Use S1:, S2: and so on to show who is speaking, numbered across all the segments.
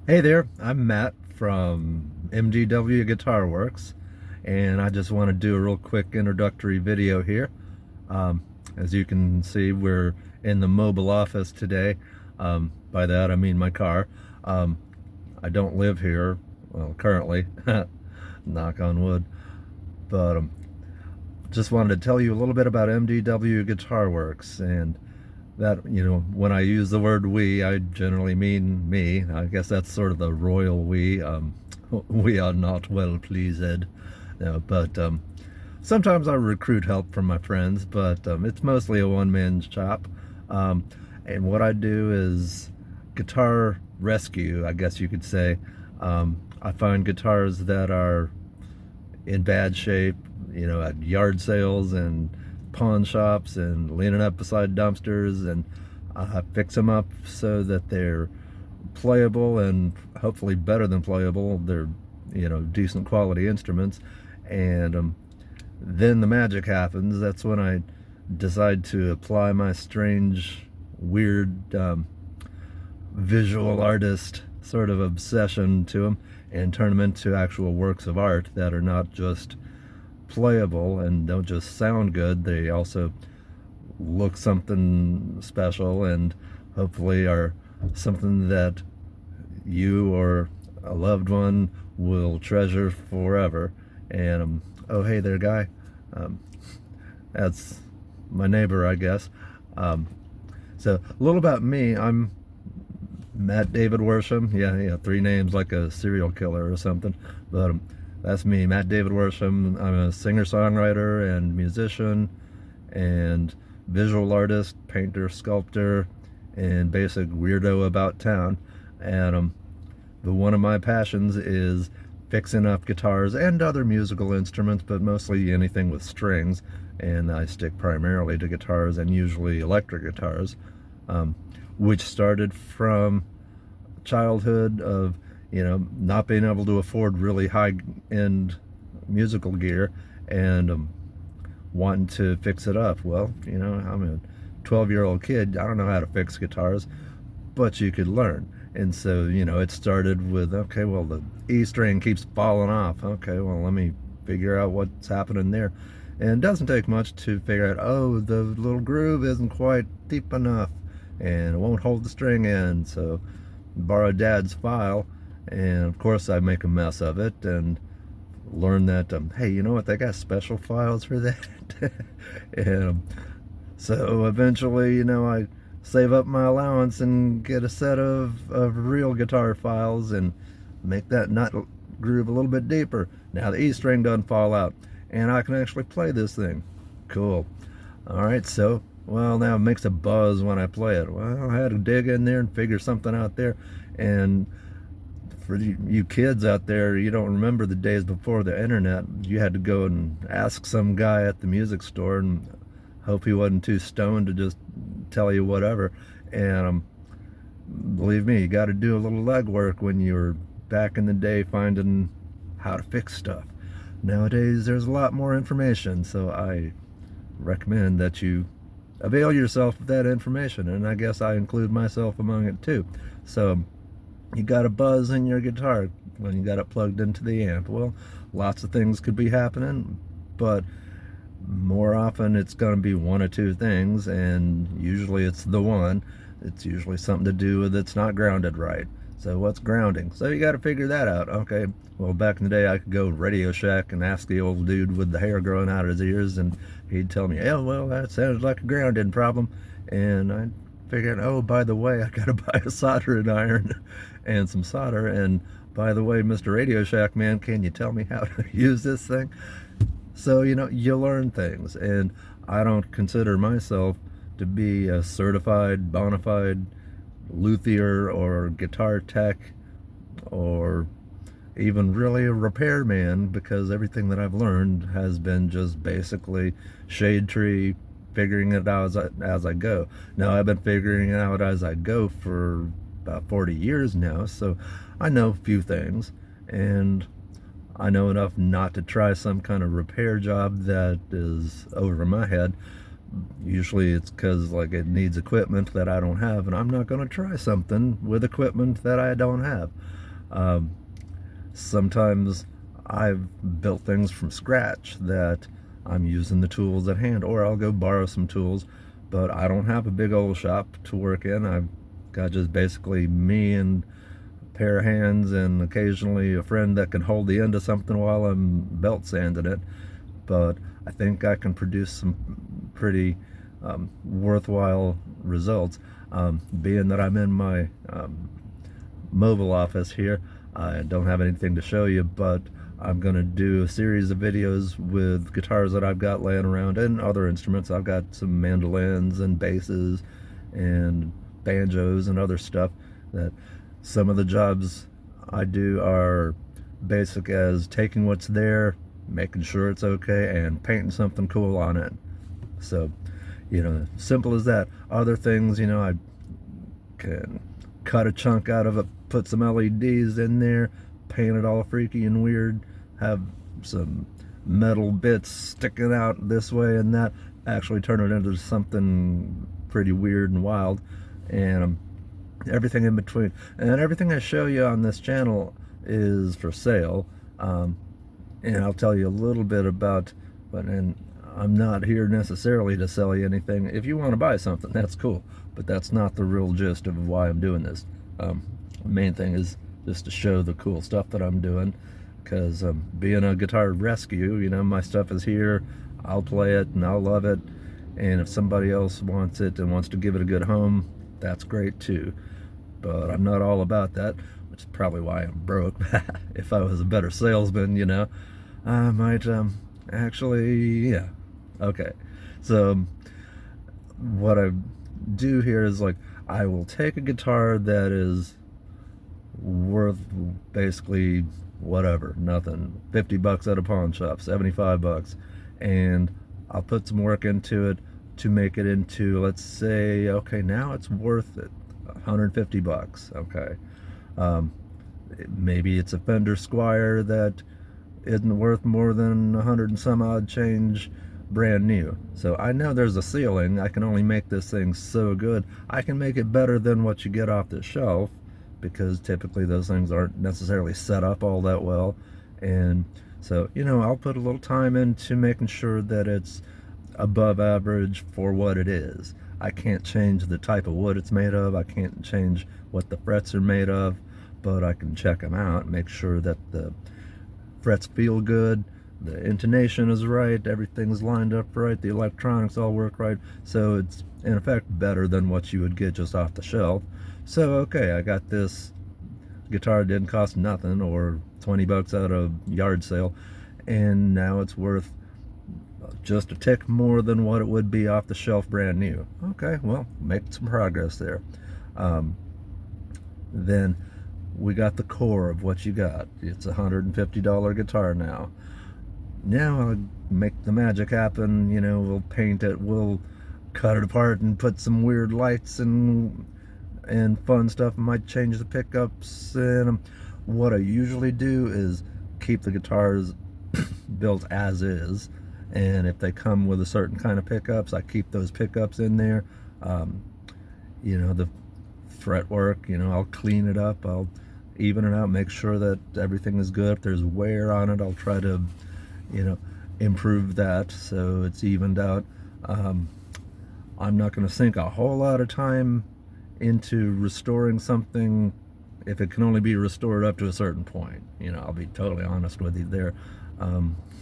S1: Hey there, I'm Matt from MDW GuitarWorks, and I just want to do a real quick introductory video here. As you can see, we're in the mobile office today. By that I mean my car. I don't live here, well, currently, knock on wood, but just wanted to tell you a little bit about MDW GuitarWorks, and that, when I use the word we, I generally mean me. I guess that's sort of the royal we. We are not well pleased. But sometimes I recruit help from my friends, but it's mostly a one-man shop. And what I do is guitar rescue, I guess you could say. I find guitars that are in bad shape, at yard sales and pawn shops and leaning up beside dumpsters, and I fix them up so that they're playable and hopefully better than playable. They're, decent quality instruments. And then the magic happens. That's when I decide to apply my strange, weird visual artist sort of obsession to them and turn them into actual works of art that are not just playable and don't just sound good, they also look something special and hopefully are something that you or a loved one will treasure forever. And oh, hey there, guy. That's my neighbor, I guess. So a little about me. I'm Matt David Worsham. Yeah, three names like a serial killer or something. But that's me, Matt David Worsham. I'm a singer-songwriter and musician and visual artist, painter, sculptor, and basic weirdo about town. And one of my passions is fixing up guitars and other musical instruments, but mostly anything with strings. And I stick primarily to guitars and usually electric guitars, which started from childhood of not being able to afford really high-end musical gear and wanting to fix it up. Well, I'm a 12-year-old kid. I don't know how to fix guitars, but you could learn. And so, it started with, okay, well, the E string keeps falling off. Okay, well, let me figure out what's happening there. And it doesn't take much to figure out, oh, the little groove isn't quite deep enough and it won't hold the string in. So borrow Dad's file, and of course I make a mess of it and learn that, hey, you know what, they got special files for that. And so eventually, I save up my allowance and get a set of real guitar files and make that nut groove a little bit deeper. Now the E string doesn't fall out and I can actually play this thing. Cool. Alright, so well, now it makes a buzz when I play it. Well, I had to dig in there and figure something out there. And for you kids out there, you don't remember the days before the internet. You had to go and ask some guy at the music store and hope he wasn't too stoned to just tell you whatever. And believe me, you got to do a little legwork when you were back in the day finding how to fix stuff. Nowadays, there's a lot more information, so I recommend that you avail yourself of that information, and I guess I include myself among it too. So you got a buzz in your guitar when you got it plugged into the amp. Well, lots of things could be happening, but more often it's going to be one or two things, and usually it's the one. It's usually something to do with it's not grounded right. So what's grounding? So you got to figure that out. Okay, well, back in the day I could go Radio Shack and ask the old dude with the hair growing out of his ears, and he'd tell me, oh, well, that sounds like a grounding problem. And I figured, oh, by the way, I got to buy a soldering iron and some solder. And by the way, Mr. Radio Shack man, can you tell me how to use this thing? So, you learn things. And I don't consider myself to be a certified, bona fide luthier or guitar tech or even really a repairman, because everything that I've learned has been just basically shade tree, figuring it out as I go. Now, I've been figuring it out as I go for about 40 years now, so I know a few things, and I know enough not to try some kind of repair job that is over my head. Usually it's because it needs equipment that I don't have, and I'm not going to try something with equipment that I don't have. Sometimes I've built things from scratch that I'm using the tools at hand, or I'll go borrow some tools, but I don't have a big old shop to work in. I've got just basically me and a pair of hands and occasionally a friend that can hold the end of something while I'm belt sanding it. But I think I can produce some pretty worthwhile results. Being that I'm in my mobile office here, I don't have anything to show you, but I'm going to do a series of videos with guitars that I've got laying around and other instruments. I've got some mandolins and basses and banjos and other stuff. That some of the jobs I do are basic as taking what's there, making sure it's okay, and painting something cool on it. So, simple as that. Other things, I can cut a chunk out of it, put some LEDs in there, paint it all freaky and weird, have some metal bits sticking out this way and that, actually turn it into something pretty weird and wild, and everything in between. And everything I show you on this channel is for sale, and I'll tell you a little bit about, and I'm not here necessarily to sell you anything. If you want to buy something, that's cool, but that's not the real gist of why I'm doing this. The main thing is just to show the cool stuff that I'm doing, because being a guitar rescue, my stuff is here, I'll play it and I'll love it, and if somebody else wants it and wants to give it a good home, that's great too. But I'm not all about that, which is probably why I'm broke. If I was a better salesman, I might actually, yeah. Okay, so what I do here is, like, I will take a guitar that is worth basically whatever, nothing, 50 bucks at a pawn shop, 75 bucks, and I'll put some work into it to make it into, let's say, okay, now it's worth it, 150 bucks. Okay, maybe it's a Fender Squire that isn't worth more than 100 and some odd change brand new. So I know there's a ceiling. I can only make this thing so good. I can make it better than what you get off the shelf, because typically those things aren't necessarily set up all that well. And so, I'll put a little time into making sure that it's above average for what it is. I can't change the type of wood it's made of. I can't change what the frets are made of, but I can check them out, make sure that the frets feel good, the intonation is right, everything's lined up right, the electronics all work right, so it's in effect better than what you would get just off the shelf. So okay, I got this guitar, didn't cost nothing, or 20 bucks at a yard sale, and now it's worth just a tick more than what it would be off the shelf brand new. Okay, well, make some progress there. Then we got the core of what you got. It's a $150 guitar now. Now I'll make the magic happen. We'll paint it, we'll cut it apart and put some weird lights and fun stuff. Might change the pickups. And what I usually do is keep the guitars built as is, and if they come with a certain kind of pickups, I keep those pickups in there. The fretwork, I'll clean it up, I'll even it out, make sure that everything is good. If there's wear on it, I'll try to improve that so it's evened out. I'm not going to sink a whole lot of time into restoring something if it can only be restored up to a certain point. I'll be totally honest with you there.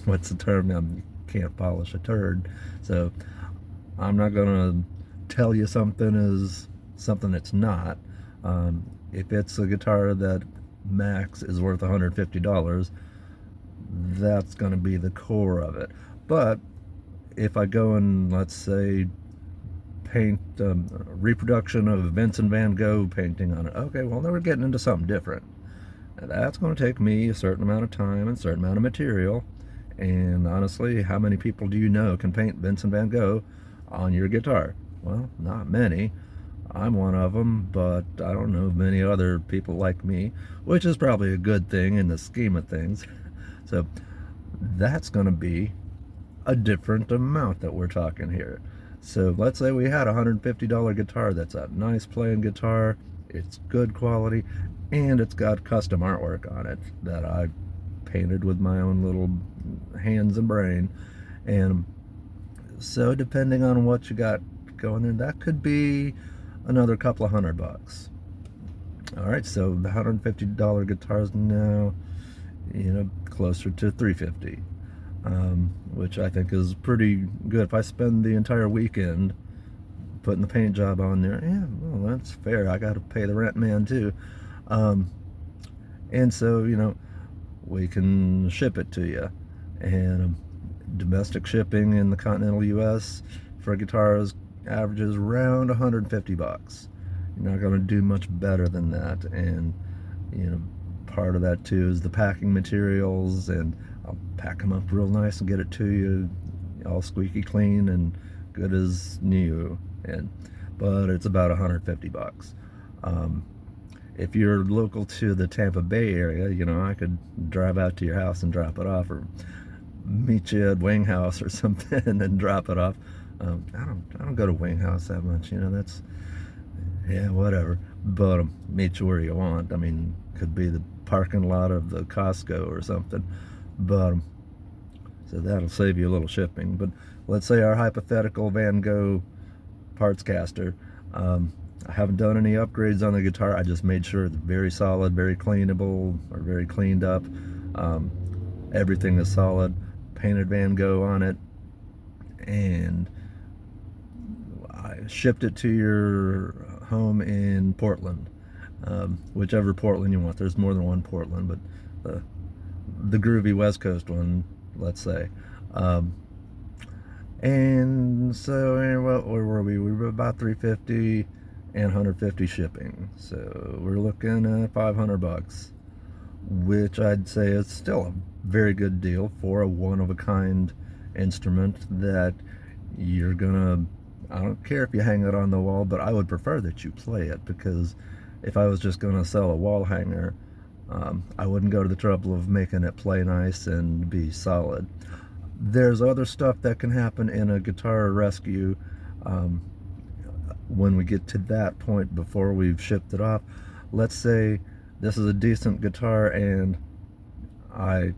S1: What's the term? You can't polish a turd. So I'm not going to tell you something is something it's not. If it's a guitar that max is worth $150, that's going to be the core of it. But if I go and, let's say, paint a reproduction of Vincent van Gogh painting on it, okay, well, then we're getting into something different. And that's going to take me a certain amount of time and a certain amount of material. And honestly, how many people do you know can paint Vincent van Gogh on your guitar? Well, not many. I'm one of them, but I don't know many other people like me, which is probably a good thing in the scheme of things. So that's going to be a different amount that we're talking here. So let's say we had a $150 guitar that's a nice playing guitar, it's good quality, and it's got custom artwork on it that I painted with my own little hands and brain. And so depending on what you got going in, that could be another couple of $100. All right, so the $150 guitars now, closer to $350, which I think is pretty good. If I spend the entire weekend putting the paint job on there, yeah, well, that's fair. I got to pay the rent man too. And so, we can ship it to you. And domestic shipping in the continental U.S. for guitars averages around $150. You're not going to do much better than that. And, part of that too is the packing materials, and I'll pack them up real nice and get it to you all squeaky clean and good as new. But it's about $150. If you're local to the Tampa Bay area, I could drive out to your house and drop it off, or meet you at Wing House or something and drop it off. I don't go to Wing House that much, that's, yeah, whatever. But meet you where you want. I mean, could be the parking lot of the Costco or something. But so that'll save you a little shipping. But let's say our hypothetical Van Gogh parts caster. I haven't done any upgrades on the guitar. I just made sure it's very solid, very cleanable, or very cleaned up. Everything is solid. Painted Van Gogh on it, and I shipped it to your home in Portland, whichever Portland you want. There's more than one Portland, but the groovy West Coast one, let's say. And so, where were we? We were about $350 and $150 shipping. So we're looking at $500, which I'd say is still a very good deal for a one-of-a-kind instrument that you're gonna, I don't care if you hang it on the wall, but I would prefer that you play it, because if I was just gonna sell a wall hanger, I wouldn't go to the trouble of making it play nice and be solid. There's other stuff that can happen in a guitar rescue when we get to that point before we've shipped it off. Let's say this is a decent guitar and I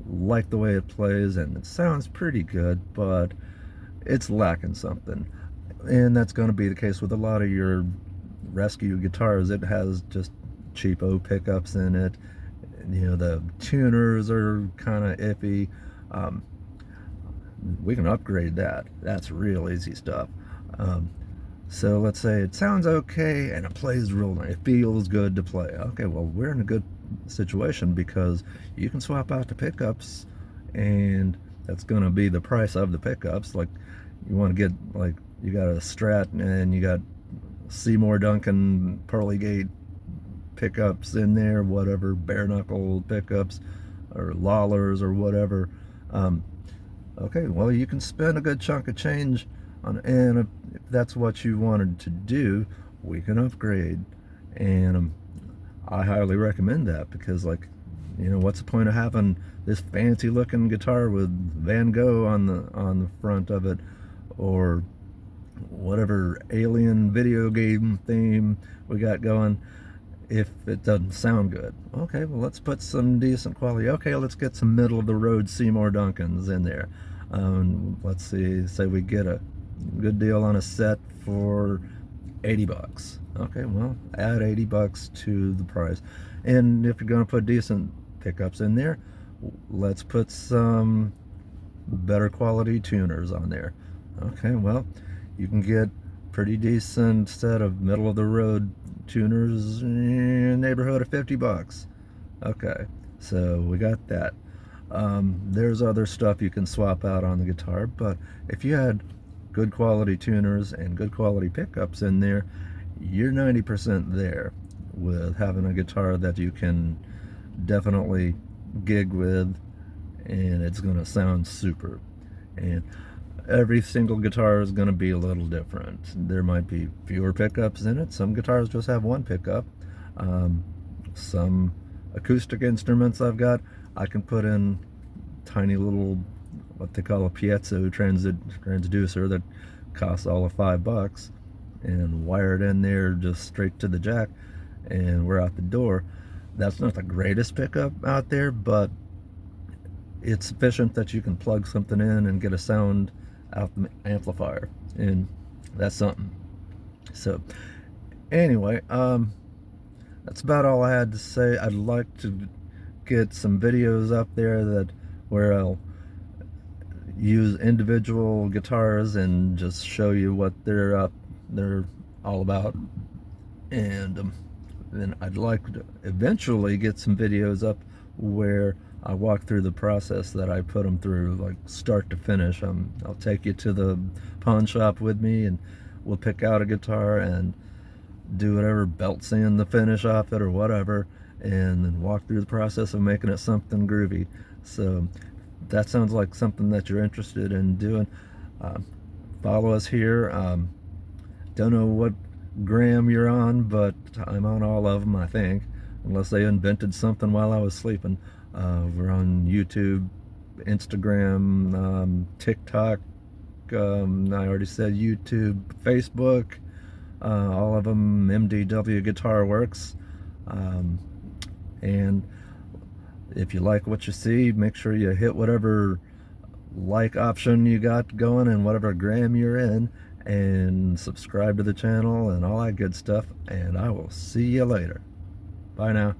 S1: like the way it plays and it sounds pretty good, but it's lacking something. And that's going to be the case with a lot of your rescue guitars. It has just cheapo pickups in it. The tuners are kind of iffy. We can upgrade that. That's real easy stuff. So let's say it sounds okay and it plays real nice. It feels good to play. Okay, well, we're in a good situation because you can swap out the pickups, and that's going to be the price of the pickups. Like, you want to get, like, you got a Strat and you got Seymour Duncan Pearly Gate pickups in there, whatever, bare knuckle pickups or Lawlers or whatever. Okay, well, you can spend a good chunk of change on, and if that's what you wanted to do, we can upgrade. And I highly recommend that, because, like, what's the point of having this fancy looking guitar with Van Gogh on the front of it, or whatever alien video game theme we got going, if it doesn't sound good? Okay, well, let's put some decent quality. Okay, let's get some middle of the road Seymour Duncans in there. Let's see, say we get a good deal on a set for $80. Okay, well, add $80 to the price. And if you're going to put decent pickups in there, let's put some better quality tuners on there. Okay, well, you can get pretty decent set of middle of the road tuners in the neighborhood of $50. Okay, so we got that. There's other stuff you can swap out on the guitar, but if you had good quality tuners and good quality pickups in there, you're 90% there with having a guitar that you can definitely gig with, and it's going to sound super. And every single guitar is going to be a little different. There might be fewer pickups in it. Some guitars just have one pickup. Some acoustic instruments I've got, I can put in tiny little, what they call a piezo transducer that costs all of $5, and wire it in there just straight to the jack, and we're out the door. That's not the greatest pickup out there, but it's sufficient that you can plug something in and get a sound out the amplifier, and that's something. So anyway, that's about all I had to say. I'd like to get some videos up there that where I'll use individual guitars and just show you what they're all about. And then I'd like to eventually get some videos up where I walk through the process that I put them through, like start to finish. I'll take you to the pawn shop with me, and we'll pick out a guitar and do whatever, belt sand the finish off it or whatever, and then walk through the process of making it something groovy. So that sounds like something that you're interested in doing. Follow us here. Don't know what gram you're on, but I'm on all of them, I think, unless they invented something while I was sleeping. We're on YouTube, Instagram, TikTok, I already said YouTube, Facebook, all of them, MDW GuitarWorks. And if you like what you see, make sure you hit whatever like option you got going and whatever gram you're in, and subscribe to the channel and all that good stuff, and I will see you later. Bye now.